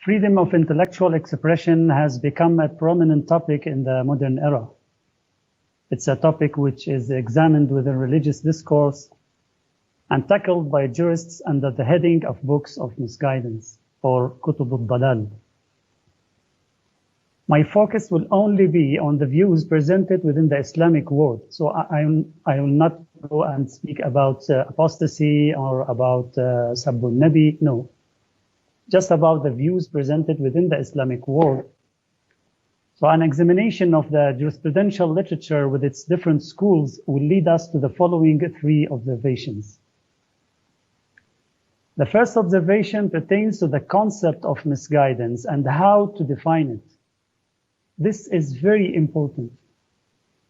Freedom of intellectual expression has become a prominent topic in the modern era. It's a topic which is examined within religious discourse and tackled by jurists under the heading of books of misguidance or كتب الضلال. My focus will only be on the views presented within the Islamic world. So I will not go and speak about apostasy or about Sabbul Nabi. No, just about the views presented within the Islamic world. So an examination of the jurisprudential literature with its different schools will lead us to the following three observations. The first observation pertains to the concept of misguidance and how to define it. This is very important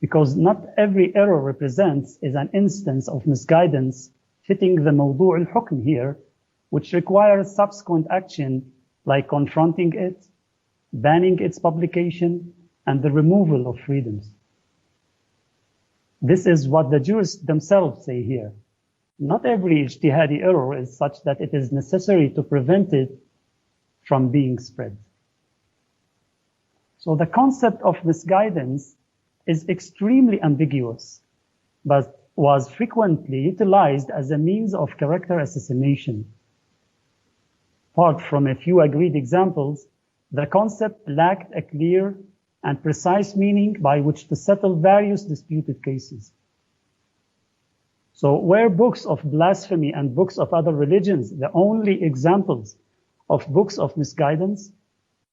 because not every error represents is an instance of misguidance fitting the موضوع الحكم here, which requires subsequent action like confronting it, banning its publication, and the removal of freedoms. This is what the jurists themselves say here. Not every ijtihadi error is such that it is necessary to prevent it from being spread. So the concept of misguidance is extremely ambiguous, but was frequently utilized as a means of character assassination. Apart from a few agreed examples, the concept lacked a clear and precise meaning by which to settle various disputed cases. So were books of blasphemy and books of other religions the only examples of books of misguidance?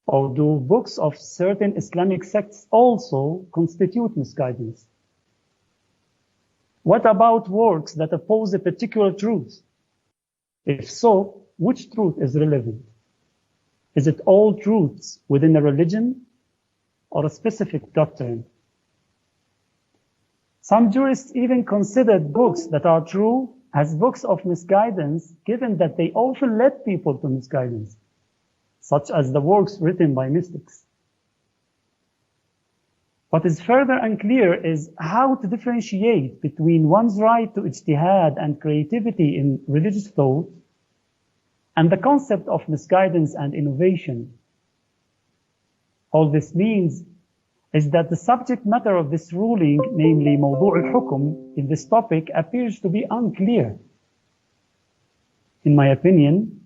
Or do books of certain Islamic sects also constitute misguidance? What about works that oppose a particular truth? If so, which truth is relevant? Is it all truths within a religion or a specific doctrine? Some jurists even considered books that are true as books of misguidance, given that they often led people to misguidance, such as the works written by mystics. What is further unclear is how to differentiate between one's right to ijtihad and creativity in religious thought and the concept of misguidance and innovation. All this means is that the subject matter of this ruling, namely موضوع الحكم in this topic, appears to be unclear. In my opinion,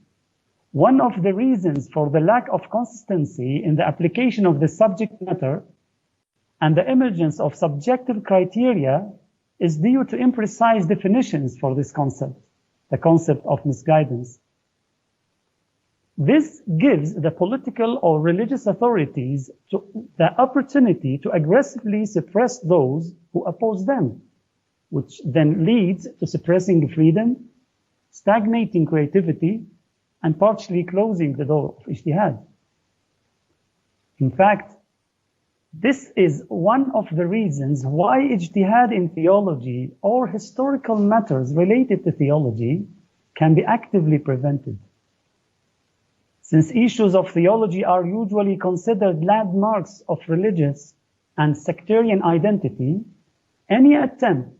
one of the reasons for the lack of consistency in the application of the subject matter and the emergence of subjective criteria is due to imprecise definitions for this concept, the concept of misguidance. This gives the political or religious authorities the opportunity to aggressively suppress those who oppose them, which then leads to suppressing freedom, stagnating creativity, and partially closing the door of ijtihad. In fact, this is one of the reasons why ijtihad in theology or historical matters related to theology can be actively prevented. Since issues of theology are usually considered landmarks of religious and sectarian identity, any attempt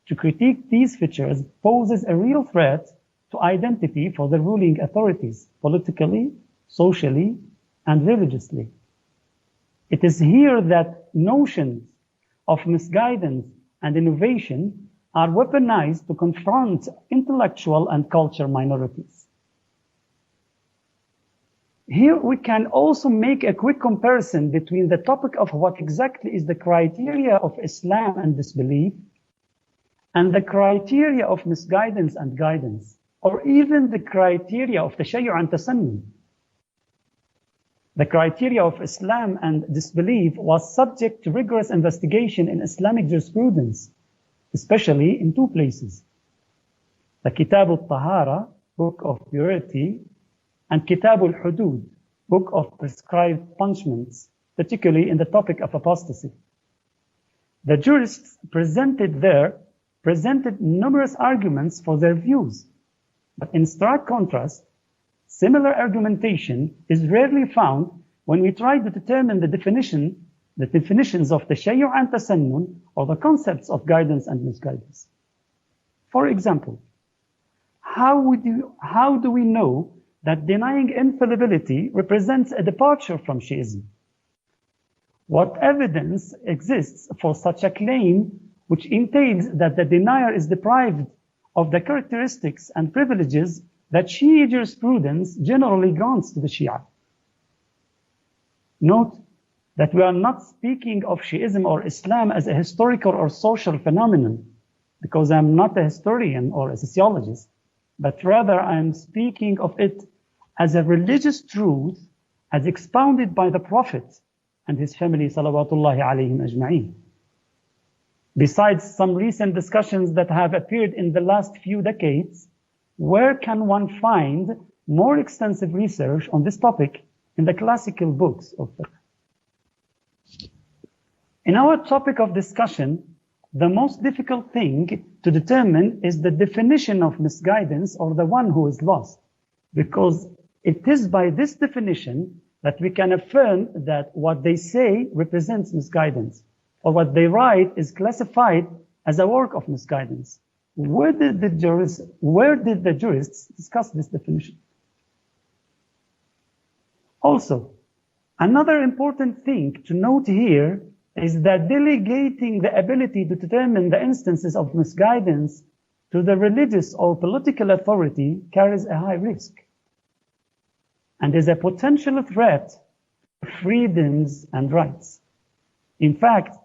to critique these features poses a real threat to identity for the ruling authorities, politically, socially, and religiously. It is here that notions of misguidance and innovation are weaponized to confront intellectual and cultural minorities. Here we can also make a quick comparison between the topic of what exactly is the criteria of Islam and disbelief and the criteria of misguidance and guidance, or even the criteria of tashayyu' and tasannun. The criteria of Islam and disbelief was subject to rigorous investigation in Islamic jurisprudence, especially in two places: the Kitab al-Tahara, Book of Purity, and Kitab al-Hudud, Book of Prescribed Punishments, particularly in the topic of apostasy. The jurists presented numerous arguments for their views. But in stark contrast, similar argumentation is rarely found when we try to determine the definitions of tashayyu' and tasannun, or the concepts of guidance and misguidance. For example, how do we know that denying infallibility represents a departure from Shiism. What evidence exists for such a claim, which entails that the denier is deprived of the characteristics and privileges that Shia jurisprudence generally grants to the Shia? Note that we are not speaking of Shiism or Islam as a historical or social phenomenon, because I'm not a historian or a sociologist, but rather I'm speaking of it as a religious truth as expounded by the Prophet and his family, salawatullahi alayhim ajma'in. Besides some recent discussions that have appeared in the last few decades, where can one find more extensive research on this topic in the classical books of fiqh? In our topic of discussion, the most difficult thing to determine is the definition of misguidance, or the one who is lost, because it is by this definition that we can affirm that what they say represents misguidance, or what they write is classified as a work of misguidance. Where did the jurists discuss this definition? Also, another important thing to note here is that delegating the ability to determine the instances of misguidance to the religious or political authority carries a high risk and is a potential threat to freedoms and rights. In fact,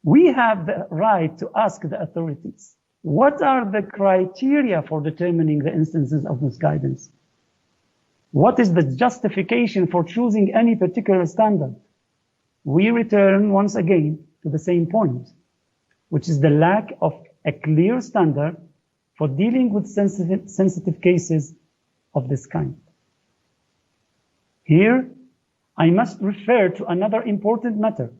we have the right to ask the authorities, what are the criteria for determining the instances of misguidance? What is the justification for choosing any particular standard? We return once again to the same point, which is the lack of a clear standard for dealing with sensitive cases of this kind. Here, I must refer to another important matter,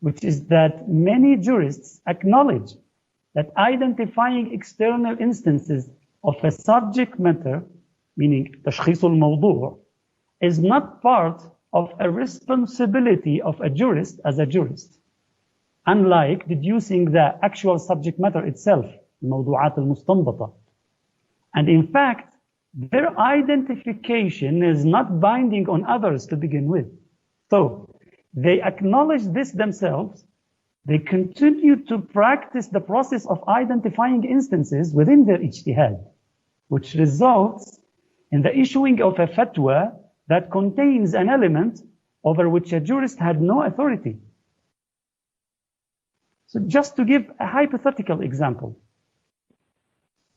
which is that many jurists acknowledge that identifying external instances of a subject matter, meaning تشخيص الموضوع, is not part of a responsibility of a jurist as a jurist, unlike deducing the actual subject matter itself, الموضوعات المستنبطة. And in fact, their identification is not binding on others to begin with. So, they acknowledge this themselves. They continue to practice the process of identifying instances within their ijtihad, which results in the issuing of a fatwa that contains an element over which a jurist had no authority. So just to give a hypothetical example,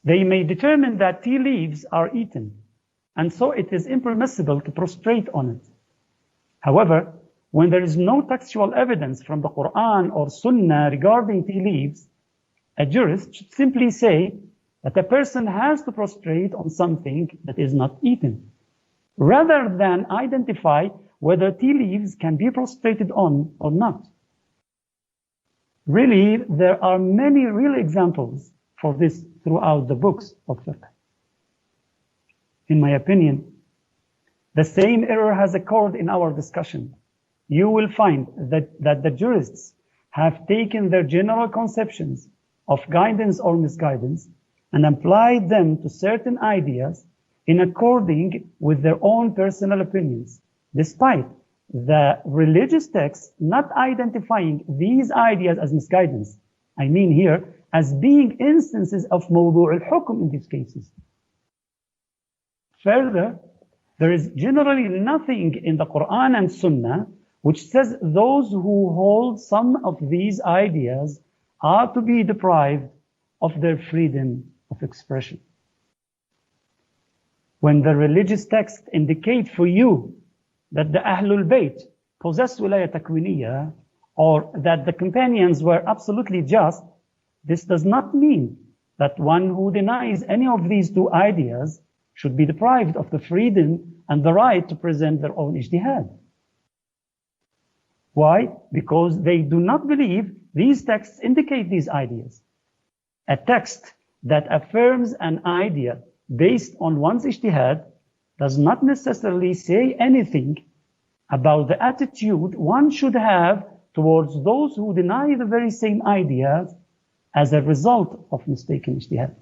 they may determine that tea leaves are eaten, and so it is impermissible to prostrate on it. However, when there is no textual evidence from the Quran or Sunnah regarding tea leaves, a jurist should simply say that a person has to prostrate on something that is not eaten, rather than identify whether tea leaves can be prostrated on or not. Really, there are many real examples for this throughout the books of fiqh. In my opinion, the same error has occurred in our discussion. You will find that the jurists have taken their general conceptions of guidance or misguidance and applied them to certain ideas in according with their own personal opinions, despite the religious texts not identifying these ideas as misguidance. I mean here, as being instances of mawdu' al-hukm in these cases. Further, there is generally nothing in the Quran and Sunnah which says those who hold some of these ideas are to be deprived of their freedom of expression. When the religious texts indicate for you that the Ahlul Bayt possessed wilayah takwiniyah, or that the companions were absolutely just, this does not mean that one who denies any of these two ideas should be deprived of the freedom and the right to present their own ijtihad. Why? Because they do not believe these texts indicate these ideas. A text that affirms an idea based on one's ijtihad does not necessarily say anything about the attitude one should have towards those who deny the very same ideas as a result of mistaken ijtihad.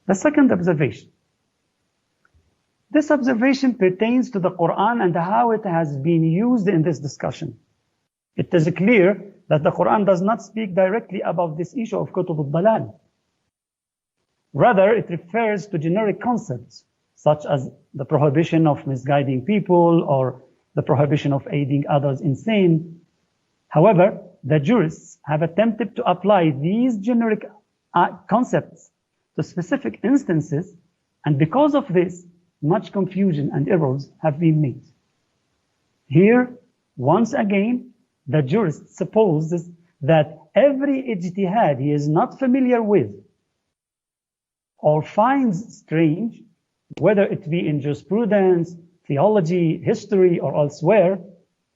The second observation This observation pertains to the Quran and how it has been used in this discussion. It is clear that the Quran does not speak directly about this issue of kutub al-dalal. Rather, it refers to generic concepts, such as the prohibition of misguiding people or the prohibition of aiding others in sin. However, the jurists have attempted to apply these generic concepts to specific instances, and because of this, much confusion and errors have been made. Here, once again, the jurist supposes that every ijtihad he is not familiar with or finds strange, whether it be in jurisprudence, theology, history, or elsewhere,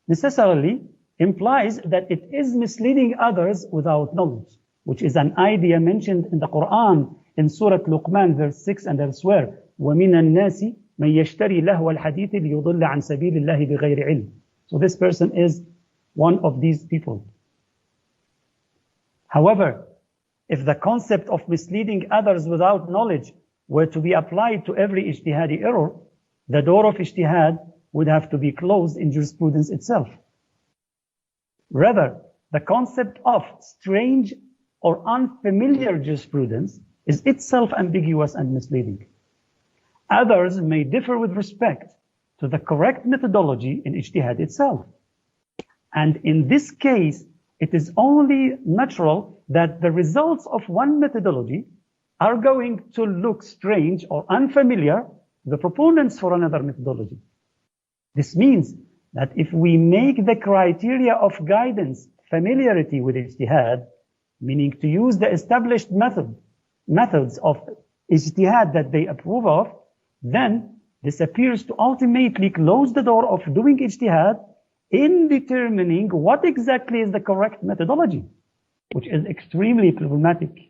necessarily implies that it is misleading others without knowledge, which is an idea mentioned in the Quran in Surah Luqman, verse 6 and elsewhere. وَمِنَ النَّاسِ مَنْ يَشْتَرِي لَهْوَ الْحَدِيثِ لِيُضِلَّ عَنْ سَبِيلِ اللَّهِ بِغَيْرِ عِلْمٍ. So this person is one of these people. However, if the concept of misleading others without knowledge were to be applied to every ijtihadi error, the door of ijtihad would have to be closed in jurisprudence itself. Rather, the concept of strange or unfamiliar jurisprudence is itself ambiguous and misleading. Others may differ with respect to the correct methodology in ijtihad itself. And in this case, it is only natural that the results of one methodology are going to look strange or unfamiliar to the proponents for another methodology. This means that if we make the criteria of guidance familiarity with ijtihad, meaning to use the established methods of ijtihad that they approve of, then this appears to ultimately close the door of doing ijtihad in determining what exactly is the correct methodology, which is extremely problematic.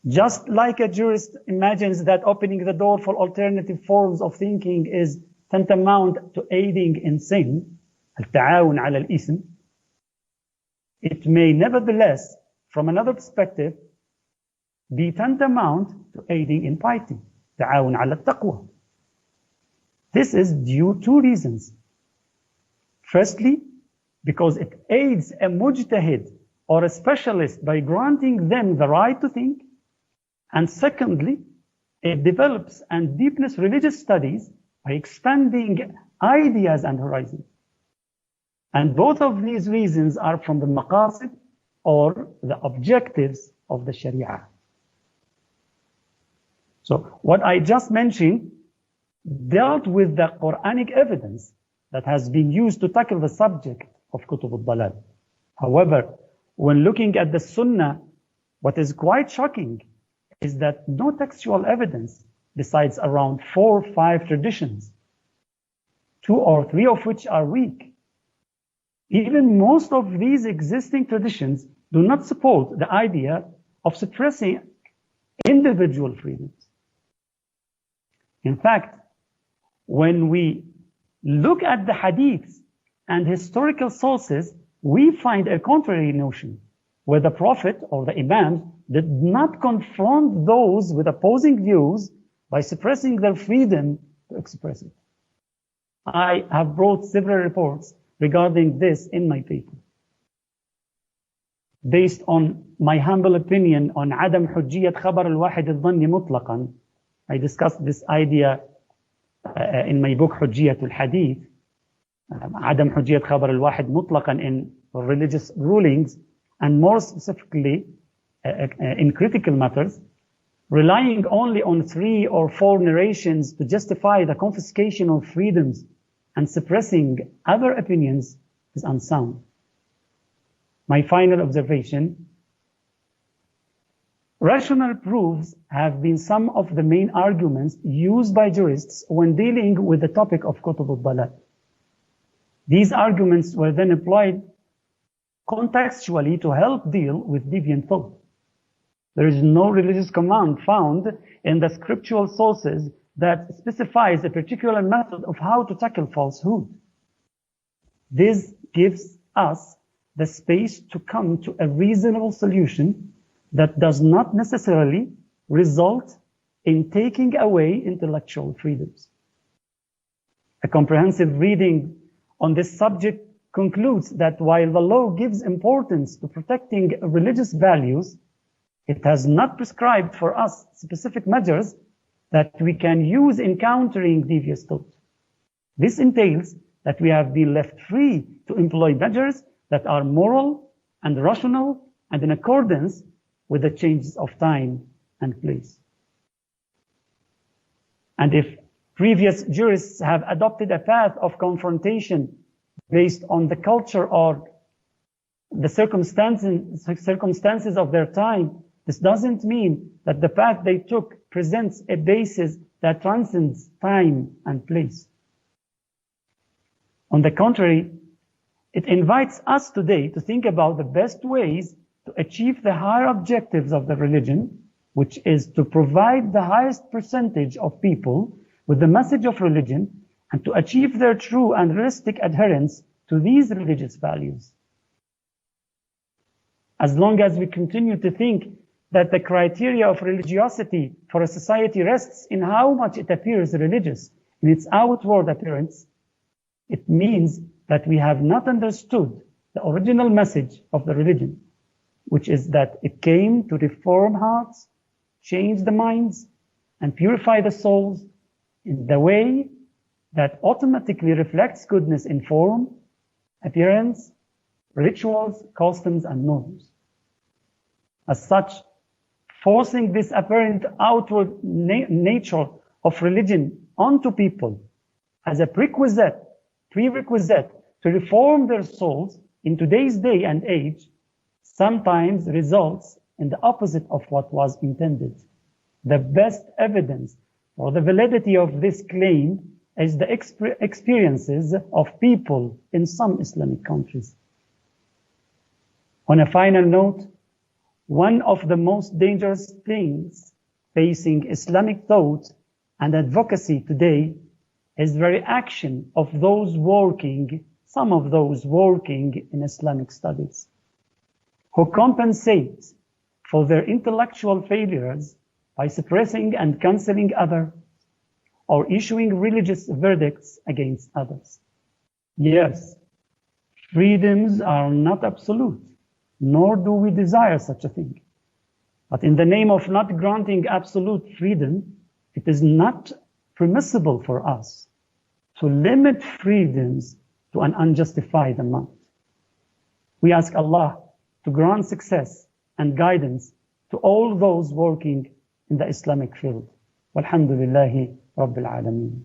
Just like a jurist imagines that opening the door for alternative forms of thinking is tantamount to aiding in sin, التعاون على الإثم, it may nevertheless, from another perspective, be tantamount to aiding in piety, التعاون على التقوى. This is due to two reasons. Firstly, because it aids a mujtahid or a specialist by granting them the right to think. And secondly, it develops and deepens religious studies by expanding ideas and horizons. And both of these reasons are from the maqasid or the objectives of the Sharia. So what I just mentioned dealt with the Quranic evidence that has been used to tackle the subject of kutub al-dalal. However, when looking at the Sunnah, what is quite shocking is that no textual evidence, besides around 4 or 5 traditions, 2 or 3 of which are weak. Even most of these existing traditions do not support the idea of suppressing individual freedoms. In fact, when we look at the hadiths and historical sources, we find a contrary notion, where the Prophet or the Imam did not confront those with opposing views by suppressing their freedom to express it. I have brought several reports regarding this in my paper. Based on my humble opinion on عدم حجية خبر الواحد الظني مطلقا, I discussed this idea in my book حجية الحديث, عدم حجية خبر الواحد مطلقا in religious rulings, and more specifically in critical matters, relying only on 3 or 4 narrations to justify the confiscation of freedoms and suppressing other opinions is unsound. My final observation: rational proofs have been some of the main arguments used by jurists when dealing with the topic of kutub al-dalal. These arguments were then applied contextually to help deal with deviant thought. There is no religious command found in the scriptural sources that specifies a particular method of how to tackle falsehood. This gives us the space to come to a reasonable solution that does not necessarily result in taking away intellectual freedoms. A comprehensive reading on this subject concludes that while the law gives importance to protecting religious values, it has not prescribed for us specific measures that we can use in countering devious thought. This entails that we have been left free to employ measures that are moral and rational and in accordance with the changes of time and place. And if previous jurists have adopted a path of confrontation based on the culture or the circumstances of their time, this doesn't mean that the path they took presents a basis that transcends time and place. On the contrary, it invites us today to think about the best ways to achieve the higher objectives of the religion, which is to provide the highest percentage of people with the message of religion and to achieve their true and realistic adherence to these religious values. As long as we continue to think that the criteria of religiosity for a society rests in how much it appears religious in its outward appearance, it means that we have not understood the original message of the religion, which is that it came to reform hearts, change the minds, and purify the souls in the way that automatically reflects goodness in form, appearance, rituals, customs, and norms. As such, forcing this apparent outward nature of religion onto people as a prerequisite to reform their souls in today's day and age sometimes results in the opposite of what was intended. The best evidence for the validity of this claim is the experiences of people in some Islamic countries. On a final note, one of the most dangerous things facing Islamic thought and advocacy today is the reaction of some of those working in Islamic studies, who compensate for their intellectual failures by suppressing and canceling others or issuing religious verdicts against others. Yes, freedoms are not absolute, nor do we desire such a thing. But in the name of not granting absolute freedom, it is not permissible for us to limit freedoms to an unjustified amount. We ask Allah to grant success and guidance to all those working in the Islamic field. Walhamdulillahi Rabbil Alameen.